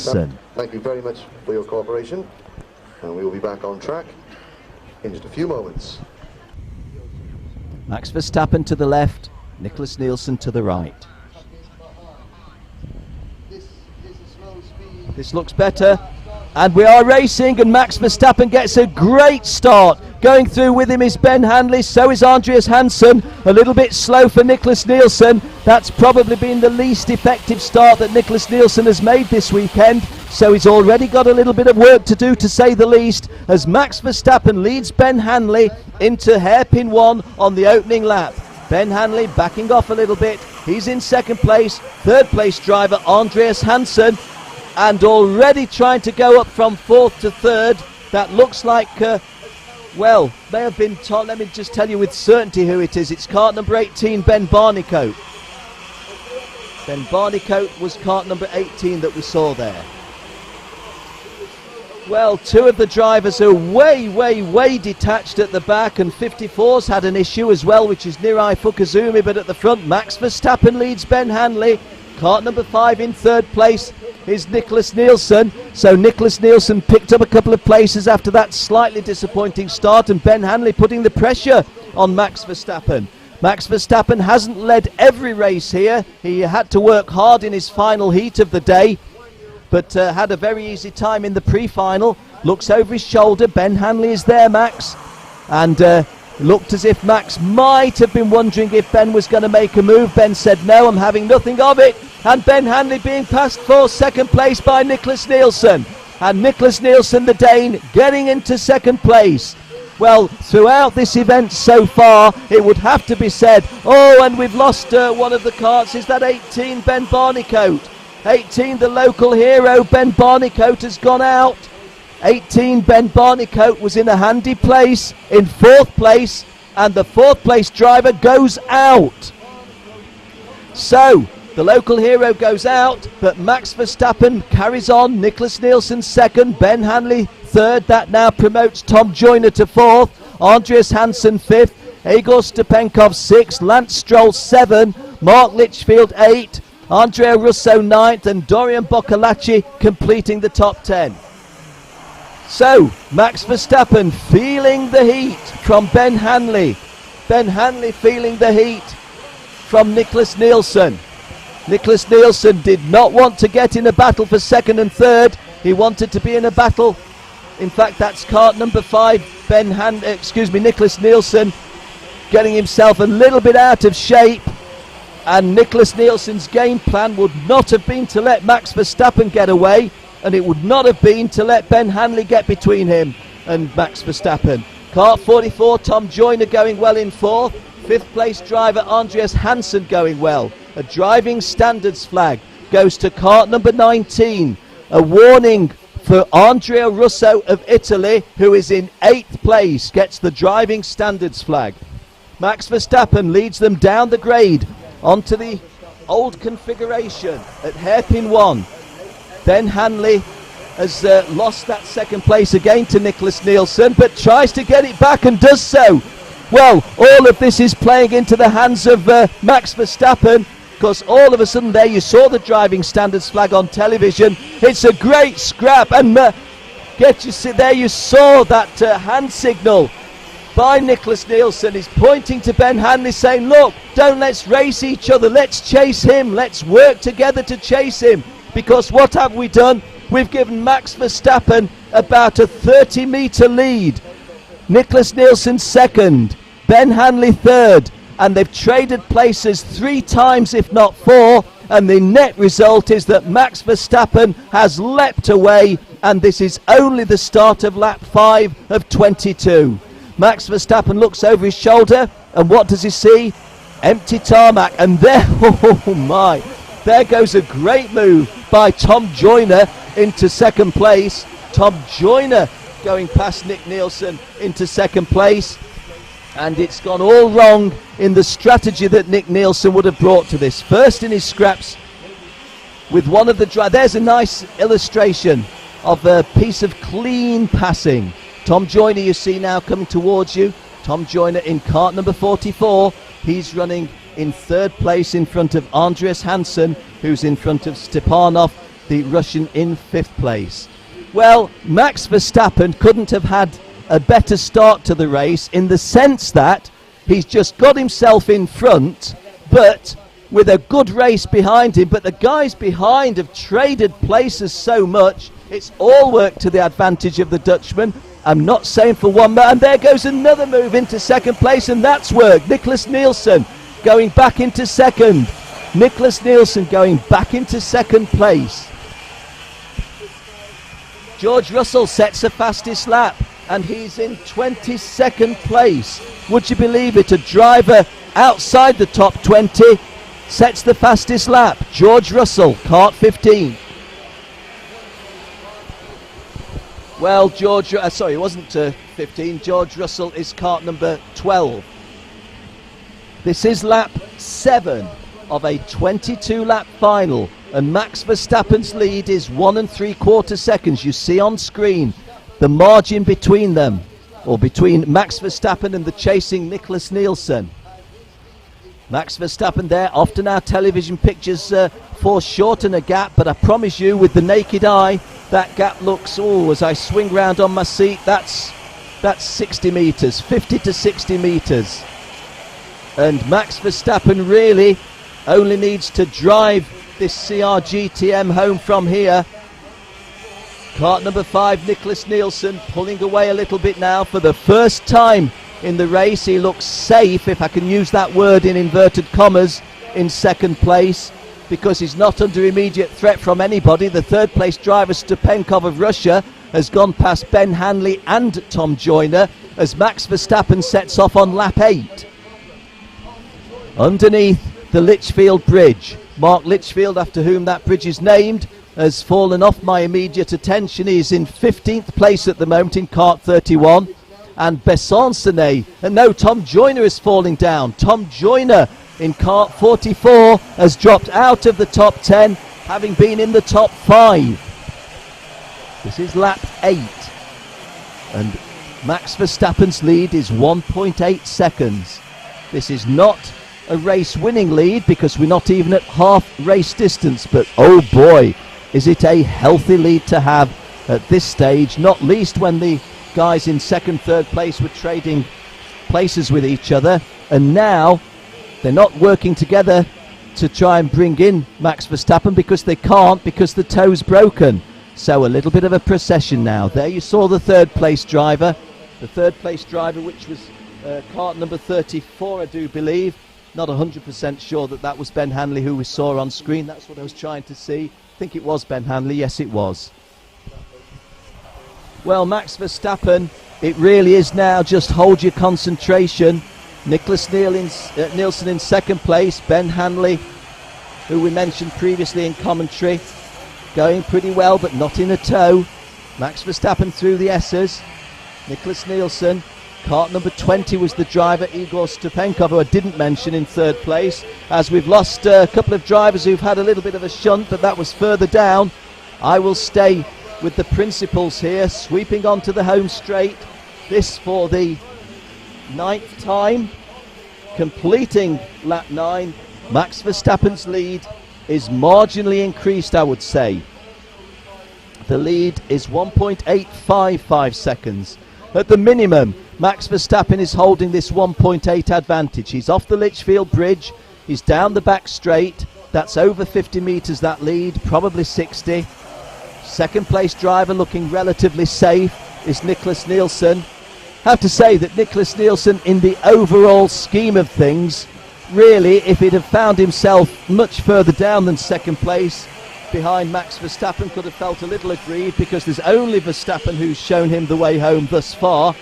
Hansen. Thank you very much for your cooperation, and we will be back on track in just a few moments. Max Verstappen to the left, Nicholas Nielsen to the right. This looks better, and we are racing, and Max Verstappen gets a great start. Going through with him is Ben Hanley, so is Andreas Hansen. A little bit slow for Nicholas Nielsen. That's probably been the least effective start that Nicholas Nielsen has made this weekend, so he's already got a little bit of work to do, to say the least, as Max Verstappen leads Ben Hanley into hairpin 1 on the opening lap. Ben Hanley backing off a little bit. He's in second place. Third place driver Andreas Hansen, and already trying to go up from 4th to 3rd. That looks like well, may have been told. Let me just tell you with certainty who it is. It's kart number 18, Ben Barnicoat. Ben Barnicoat was kart number 18 that we saw there. Well, two of the drivers are way detached at the back, and 54's had an issue as well, which is Nirai Fukuzumi, but at the front, Max Verstappen leads Ben Hanley. Kart number 5 in 3rd place is Nicholas Nielsen. So Nicholas Nielsen picked up a couple of places after that slightly disappointing start, and Ben Hanley putting the pressure on Max Verstappen. Max Verstappen hasn't led every race here. He had to work hard in his final heat of the day, but had a very easy time in the pre-final. Looks over his shoulder. Ben Hanley is there, Max, and looked as if Max might have been wondering if Ben was going to make a move. Ben said, no, I'm having nothing of it. And Ben Hanley being passed for second place by Nicholas Nielsen. And Nicholas Nielsen, the Dane, getting into second place. Well, throughout this event so far, it would have to be said, oh, and we've lost one of the karts. Is that 18, Ben Barnicoat? 18, the local hero, Ben Barnicoat, has gone out. 18, Ben Barnicoat was in a handy place, in 4th place, and the 4th place driver goes out. So, the local hero goes out, but Max Verstappen carries on. Nicholas Nielsen 2nd, Ben Hanley 3rd. That now promotes Tom Joyner to 4th. Andreas Hansen 5th. Igor Stepankov 6th. Lance Stroll 7. Mark Litchfield 8. Andrea Russo 9th. And Dorian Boccolacci completing the top 10. So, Max Verstappen feeling the heat from Ben Hanley. Ben Hanley feeling the heat from Nicholas Nielsen. Nicholas Nielsen did not want to get in a battle for 2nd and 3rd. He wanted to be in a battle. In fact, that's kart number 5, Nicholas Nielsen getting himself a little bit out of shape. And Nicholas Nielsen's game plan would not have been to let Max Verstappen get away, and it would not have been to let Ben Hanley get between him and Max Verstappen. Kart 44, Tom Joyner going well in 4th. 5th place driver Andreas Hansen going well. A driving standards flag goes to kart number 19. A warning for Andrea Russo of Italy, who is in 8th place, gets the driving standards flag. Max Verstappen leads them down the grade onto the old configuration at hairpin 1. Ben Hanley has lost that 2nd place again to Nicholas Nielsen, but tries to get it back and does so. Well, all of this is playing into the hands of Max Verstappen, because all of a sudden there you saw the driving standards flag on television. It's a great scrap, and there you saw that hand signal by Nicholas Nielsen. He's pointing to Ben Hanley saying, look, let's race each other, let's chase him, let's work together to chase him, because what have we done? We've given Max Verstappen about a 30-metre lead. Nicholas Nielsen 2nd, Ben Hanley 3rd, and they've traded places 3 times, if not 4, and the net result is that Max Verstappen has leapt away, and this is only the start of lap 5 of 22. Max Verstappen looks over his shoulder, and what does he see? Empty tarmac, and there, oh my, there goes a great move by Tom Joyner into 2nd place. Tom Joyner going past Nick Nielsen into 2nd place, and it's gone all wrong in the strategy that Nick Nielsen would have brought to this. First in his scraps with one of the there's a nice illustration of a piece of clean passing. Tom Joyner you see now coming towards you. Tom Joyner in kart number 44. He's running in 3rd place in front of Andreas Hansen, who's in front of Stepanov. the Russian in 5th place. Well, Max Verstappen couldn't have had a better start to the race, in the sense that he's just got himself in front, but with a good race behind him. But the guys behind have traded places so much, it's all worked to the advantage of the Dutchman. I'm not saying for one minute, and there goes another move into 2nd place, and that's worked. Nicholas Nielsen going back into 2nd. Nicholas Nielsen going back into 2nd place. George Russell sets the fastest lap, and he's in 22nd place. Would you believe it? A driver outside the top 20 sets the fastest lap. George Russell, kart 15. Well, sorry, it wasn't 15. George Russell is kart number 12. This is lap 7 of a 22-lap final, and Max Verstappen's lead is 1 3/4 seconds. You see on screen the margin between them, or between Max Verstappen and the chasing Nicholas Nielsen. Max Verstappen there. Often our television pictures foreshorten a gap, but I promise you, with the naked eye, that gap looks, as I swing round on my seat, that's 60 metres, 50 to 60 metres. And Max Verstappen really only needs to drive this CRGTM home from here. Kart number 5, Nicholas Nielsen, pulling away a little bit now. For the first time in the race, he looks safe, if I can use that word in inverted commas, in 2nd place, because he's not under immediate threat from anybody. The 3rd place driver, Stepankov of Russia, has gone past Ben Hanley and Tom Joyner as Max Verstappen sets off on lap 8. Underneath the Litchfield Bridge, Mark Litchfield, after whom that bridge is named, has fallen off my immediate attention. He's in 15th place at the moment in kart 31. And Besancenay, and no, Tom Joyner is falling down. Tom Joyner in kart 44 has dropped out of the top 10, having been in the top 5. This is lap 8, and Max Verstappen's lead is 1.8 seconds. This is not a race winning lead, because we're not even at half race distance, but oh boy, is it a healthy lead to have at this stage, not least when the guys in 2nd, 3rd place were trading places with each other, and now they're not working together to try and bring in Max Verstappen, because they can't, because the toe's broken. So a little bit of a procession now. There you saw the 3rd place driver, which was kart number 34, I do believe. Not 100% sure that was Ben Hanley who we saw on screen. That's what I was trying to see. I think it was Ben Hanley. Yes, it was. Well, Max Verstappen, it really is now just hold your concentration. Nicholas Nielsen in 2nd place. Ben Hanley, who we mentioned previously in commentary, going pretty well, but not in a tow. Max Verstappen through the S's. Nicholas Nielsen. Kart number 20 was the driver, Igor Stepankov, who I didn't mention, in 3rd place, as we've lost a couple of drivers who've had a little bit of a shunt, but that was further down. I will stay with the principals here, sweeping onto the home straight. This for the 9th time, completing lap 9. Max Verstappen's lead is marginally increased, I would say. The lead is 1.855 seconds. At the minimum, Max Verstappen is holding this 1.8 advantage. He's off the Litchfield Bridge, he's down the back straight. That's over 50 metres, that lead, probably 60. 2nd place driver looking relatively safe is Nicholas Nielsen. I have to say that Nicholas Nielsen, in the overall scheme of things, really, if he'd have found himself much further down than 2nd place behind Max Verstappen, could have felt a little aggrieved, because there's only Verstappen who's shown him the way home thus far.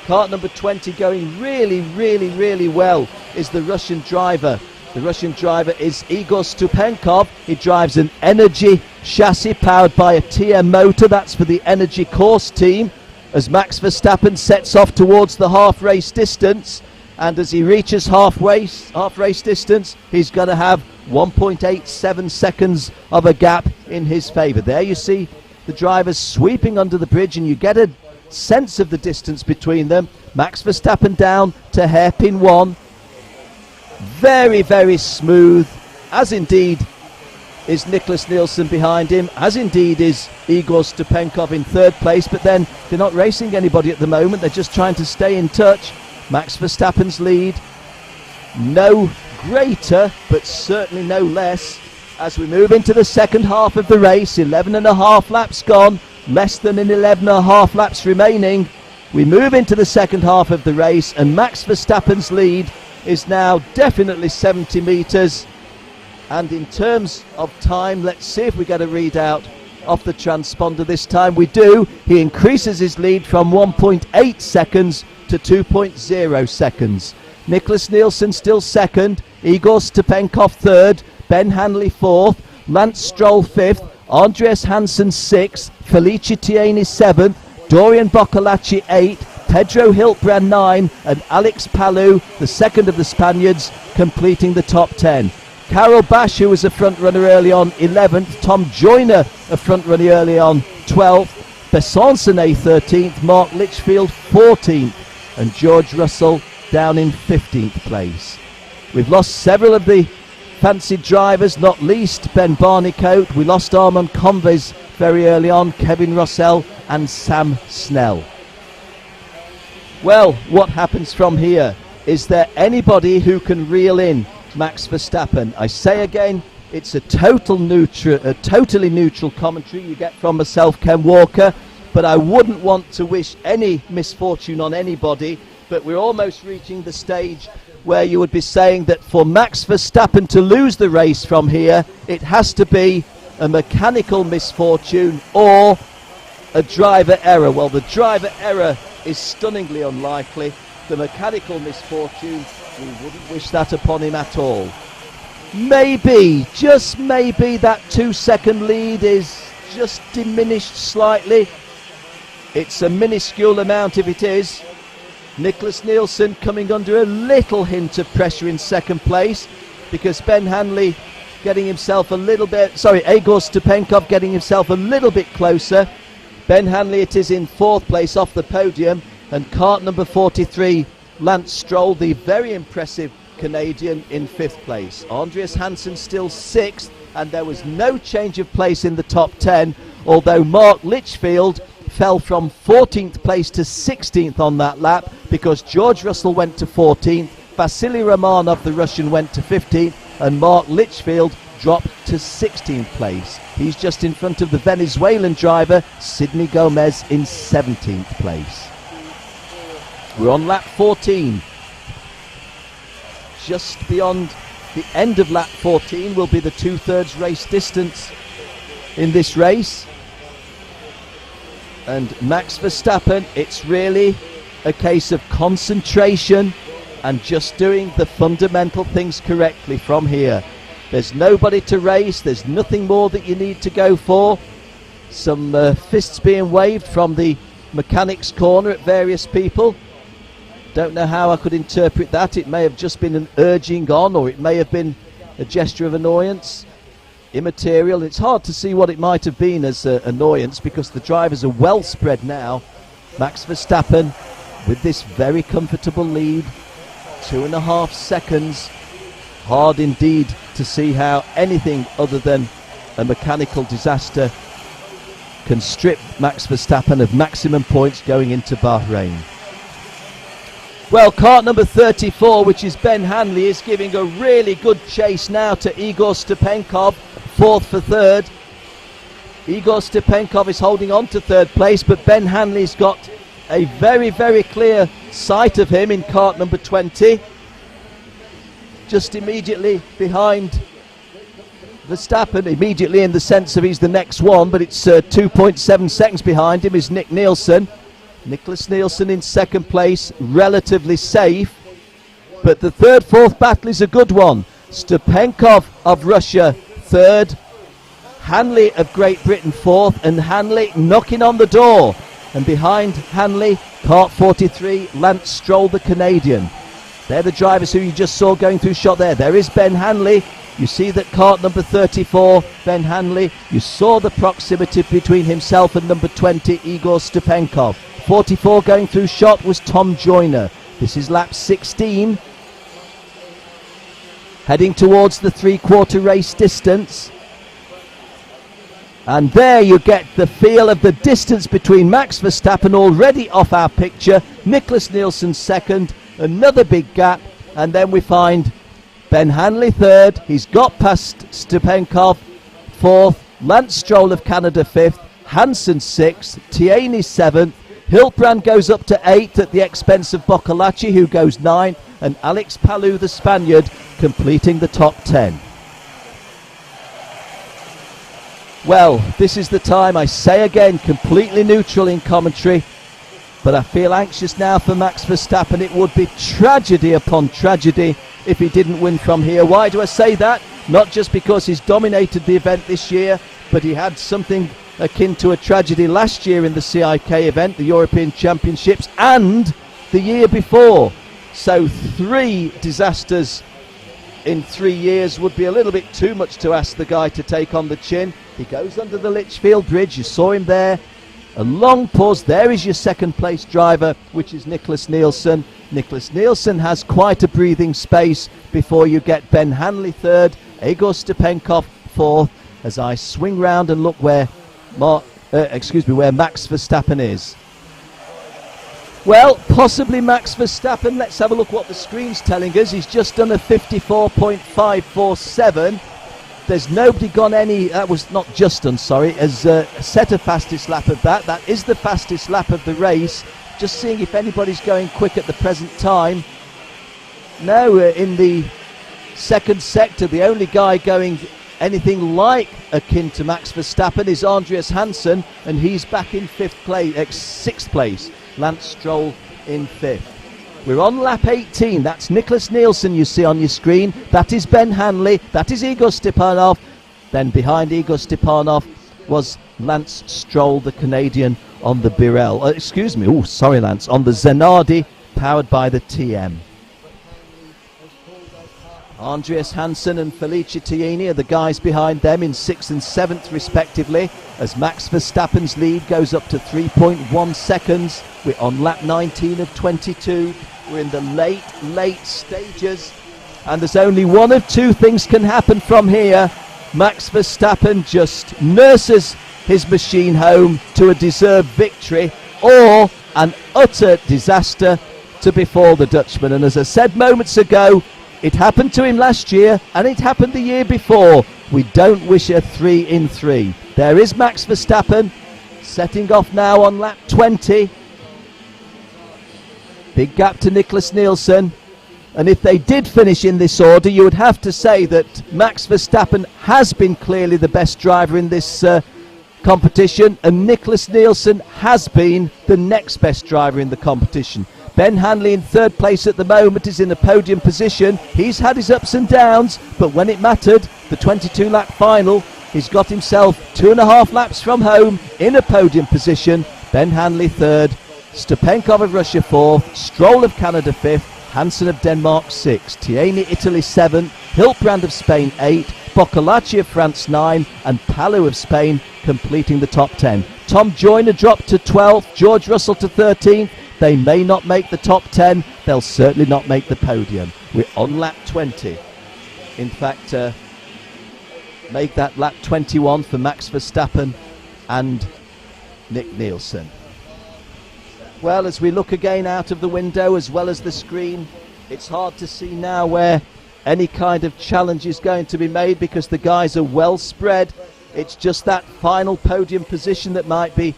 Kart number 20 going really well is the Russian driver. The Russian driver is Igor Stepankov. He drives an Energy chassis powered by a TM motor. That's for the Energy course team. As Max Verstappen sets off towards the half race distance, and as he reaches half race distance, he's going to have 1.87 seconds of a gap in his favour. There you see the drivers sweeping under the bridge, and you get a sense of the distance between them. Max Verstappen down to hairpin 1. Very smooth, as indeed is Nicholas Nielsen behind him, as indeed is Igor Stupenkov in third place, but then they're not racing anybody at the moment. They're just trying to stay in touch. Max Verstappen's lead, no greater, but certainly no less, as we move into the second half of the race. 11.5 laps gone, less than 11.5 laps remaining. We move into the second half of the race, and Max Verstappen's lead is now definitely 70 metres. And in terms of time, let's see if we get a readout off the transponder this time. We do. He increases his lead from 1.8 seconds to 2.0 seconds. Nicholas Nielsen still second, Igor Stupenkov third, Ben Hanley fourth, Lance Stroll fifth, Andreas Hansen sixth, Felice Tieni seventh, Dorian Boccolacci eighth, Pedro Hiltbrand 9, and Alex Palou, the second of the Spaniards, completing the top 10. Carol Bash, who was a front runner early on, 11th. Tom Joyner, a front runner early on, 12th. Besançon 13th. Mark Litchfield 14th. And George Russell down in 15th place. We've lost several of the fancied drivers, not least Ben Barnicoat. We lost Armand Conves very early on, Kevin Rossell and Sam Snell. Well, what happens from here? Is there anybody who can reel in Max Verstappen? I say again, it's a totally neutral commentary you get from myself, Ken Walker, but I wouldn't want to wish any misfortune on anybody. But we're almost reaching the stage where you would be saying that for Max Verstappen to lose the race from here, it has to be a mechanical misfortune or a driver error. Well, the driver error is stunningly unlikely. The mechanical misfortune, we wouldn't wish that upon him at all. Maybe, just maybe, that 2-second lead is just diminished slightly. It's a minuscule amount if it is. Nicholas Nielsen coming under a little hint of pressure in second place, because Ben Hanley getting himself a little bit, Igor Stupenkov getting himself a little bit closer. Ben Hanley it is in fourth place off the podium, and kart number 43, Lance Stroll, the very impressive Canadian, in fifth place. Andreas Hansen still sixth, and there was no change of place in the top 10, although Mark Litchfield fell from 14th place to 16th on that lap, because George Russell went to 14th, Vasily Romanov, the Russian, went to 15th, and Mark Litchfield dropped to 16th place. He's just in front of the Venezuelan driver, Sidney Gomez, in 17th place. We're on lap 14. Just beyond the end of lap 14 will be the 2/3 race distance in this race. And Max Verstappen, it's really a case of concentration and just doing the fundamental things correctly from here. There's nobody to race, there's nothing more that you need to go for. Some fists being waved from the mechanics corner at various people. Don't know how I could interpret that. It may have just been an urging on, or it may have been a gesture of annoyance. Immaterial. It's hard to see what it might have been as annoyance, because the drivers are well spread now. Max Verstappen with this very comfortable lead, 2.5 seconds. Hard indeed to see how anything other than a mechanical disaster can strip Max Verstappen of maximum points going into Bahrain. Well, kart number 34, which is Ben Hanley, is giving a really good chase now to Igor Stupenkov, fourth for third. Igor Stupenkov is holding on to third place, but Ben Hanley's got a very, very clear sight of him in kart number 20. Just immediately behind Verstappen, immediately in the sense of he's the next one, but it's 2.7 seconds behind him is Nick Nielsen. Nicholas Nielsen in second place, relatively safe, but the third-fourth battle is a good one. Stupenkov of Russia third, Hanley of Great Britain fourth, and Hanley knocking on the door. And behind Hanley, kart 43, Lance Stroll, the Canadian. They're the drivers who you just saw going through shot there. There is Ben Hanley. You see that kart number 34, Ben Hanley. You saw the proximity between himself and number 20, Igor Stupenkov. 44 going through shot was Tom Joyner. This is lap 16. Heading towards the three-quarter race distance. And there you get the feel of the distance between Max Verstappen, already off our picture, Nicholas Nielsen second, another big gap, and then we find Ben Hanley third. He's got past Stupenkov fourth, Lance Stroll of Canada fifth, Hansen sixth, Tierney seventh, Hiltbrand goes up to eighth at the expense of Boccolacci, who goes ninth, and Alex Palou, the Spaniard, completing the top 10. Well, this is the time, I say again, completely neutral in commentary, but I feel anxious now for Max Verstappen. It would be tragedy upon tragedy if he didn't win from here. Why do I say that? Not just because he's dominated the event this year, but he had something akin to a tragedy last year in the CIK event, the European Championships, and the year before. So 3 disasters in 3 years would be a little bit too much to ask the guy to take on the chin. He goes under the Litchfield Bridge, you saw him there. A long pause, there is your second place driver, which is Nicholas Nielsen. Nicholas Nielsen has quite a breathing space before you get Ben Hanley third, Igor Stupenkov fourth, as I swing round and look where Max Verstappen is. Well, possibly Max Verstappen. Let's have a look what the screen's telling us. He's just done a 54.547. There's nobody gone any, that was not just done, sorry, has set a fastest lap of that. That is the fastest lap of the race. Just seeing if anybody's going quick at the present time. No, in the second sector, the only guy going anything like akin to Max Verstappen is Andreas Hansen, and he's back in sixth place. Lance Stroll in fifth. We're on lap 18. That's Nicholas Nielsen you see on your screen. That is Ben Hanley. That is Igor Stepanov. Then behind Igor Stepanov was Lance Stroll, the Canadian, on the Birel. On the Zanardi, powered by the TM. Andreas Hansen and Felice Tierney are the guys behind them in 6th and 7th respectively, as Max Verstappen's lead goes up to 3.1 seconds. We're on lap 19 of 22. We're in the late stages, and there's only one of two things can happen from here. Max Verstappen just nurses his machine home to a deserved victory, or an utter disaster to befall the Dutchman. And as I said moments ago, it happened to him last year, and it happened the year before. We don't wish a 3 in 3. There is Max Verstappen, setting off now on lap 20. Big gap to Nicholas Nielsen. And if they did finish in this order, you would have to say that Max Verstappen has been clearly the best driver in this competition, and Nicholas Nielsen has been the next best driver in the competition. Ben Hanley in third place at the moment is in a podium position. He's had his ups and downs, but when it mattered, the 22-lap final, he's got himself 2.5 laps from home in a podium position. Ben Hanley third, Stupenkov of Russia fourth, Stroll of Canada fifth, Hansen of Denmark sixth, Tierney Italy seventh, Hiltbrand of Spain eighth, Boccolacci of France 9, and Palou of Spain completing the top 10. Tom Joyner dropped to 12th, George Russell to 13th. They may not make the top 10, they'll certainly not make the podium. We're on lap 20. In fact, make that lap 21 for Max Verstappen and Nick Nielsen. Well, as we look again out of the window as well as the screen, it's hard to see now where any kind of challenge is going to be made, because the guys are well spread. It's just that final podium position that might be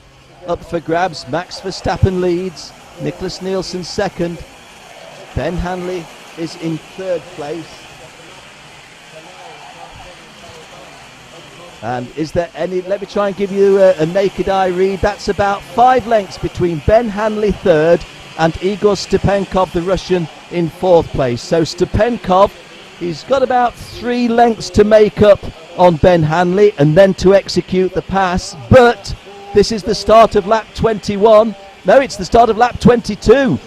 up for grabs. Max Verstappen leads, Nicholas Nielsen second, Ben Hanley is in third place. And is there any, let me try and give you a naked eye read. That's about 5 lengths between Ben Hanley third and Igor Stupenkov, the Russian, in fourth place. So Stupenkov, he's got about 3 lengths to make up on Ben Hanley and then to execute the pass. But this is the start of lap 21. No, it's the start of lap 22.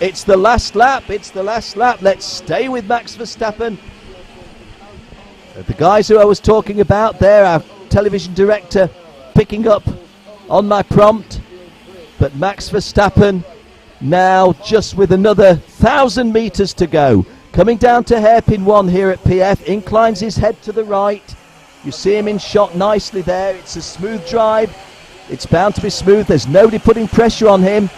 It's the last lap. Let's stay with Max Verstappen. The guys who I was talking about there, our television director picking up on my prompt. But Max Verstappen now just with another 1,000 metres to go. Coming down to hairpin 1 here at PF, inclines his head to the right. You see him in shot nicely there. It's a smooth drive. It's bound to be smooth. There's nobody putting pressure on him.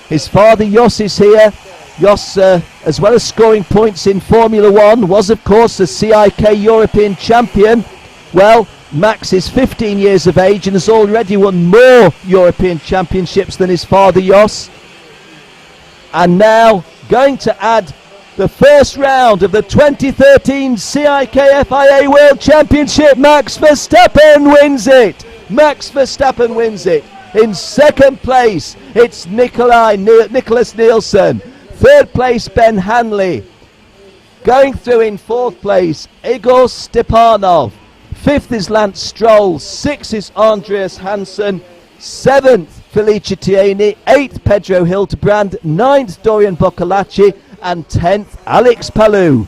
His father Jos is here. Jos, as well as scoring points in Formula 1, was of course the CIK European champion. Well, Max is 15 years of age and has already won more European championships than his father Jos. And now going to add the first round of the 2013 CIK FIA World Championship. Max Verstappen wins it. Max Verstappen wins it. In second place, it's Nicholas Nielsen. Third place, Ben Hanley. Going through in fourth place, Igor Stepanov. Fifth is Lance Stroll. Sixth is Andreas Hansen. Seventh, Felicia Tieni. Eighth, Pedro Hildebrand. Ninth, Dorian Boccolacci. And 10th, Alex Palou.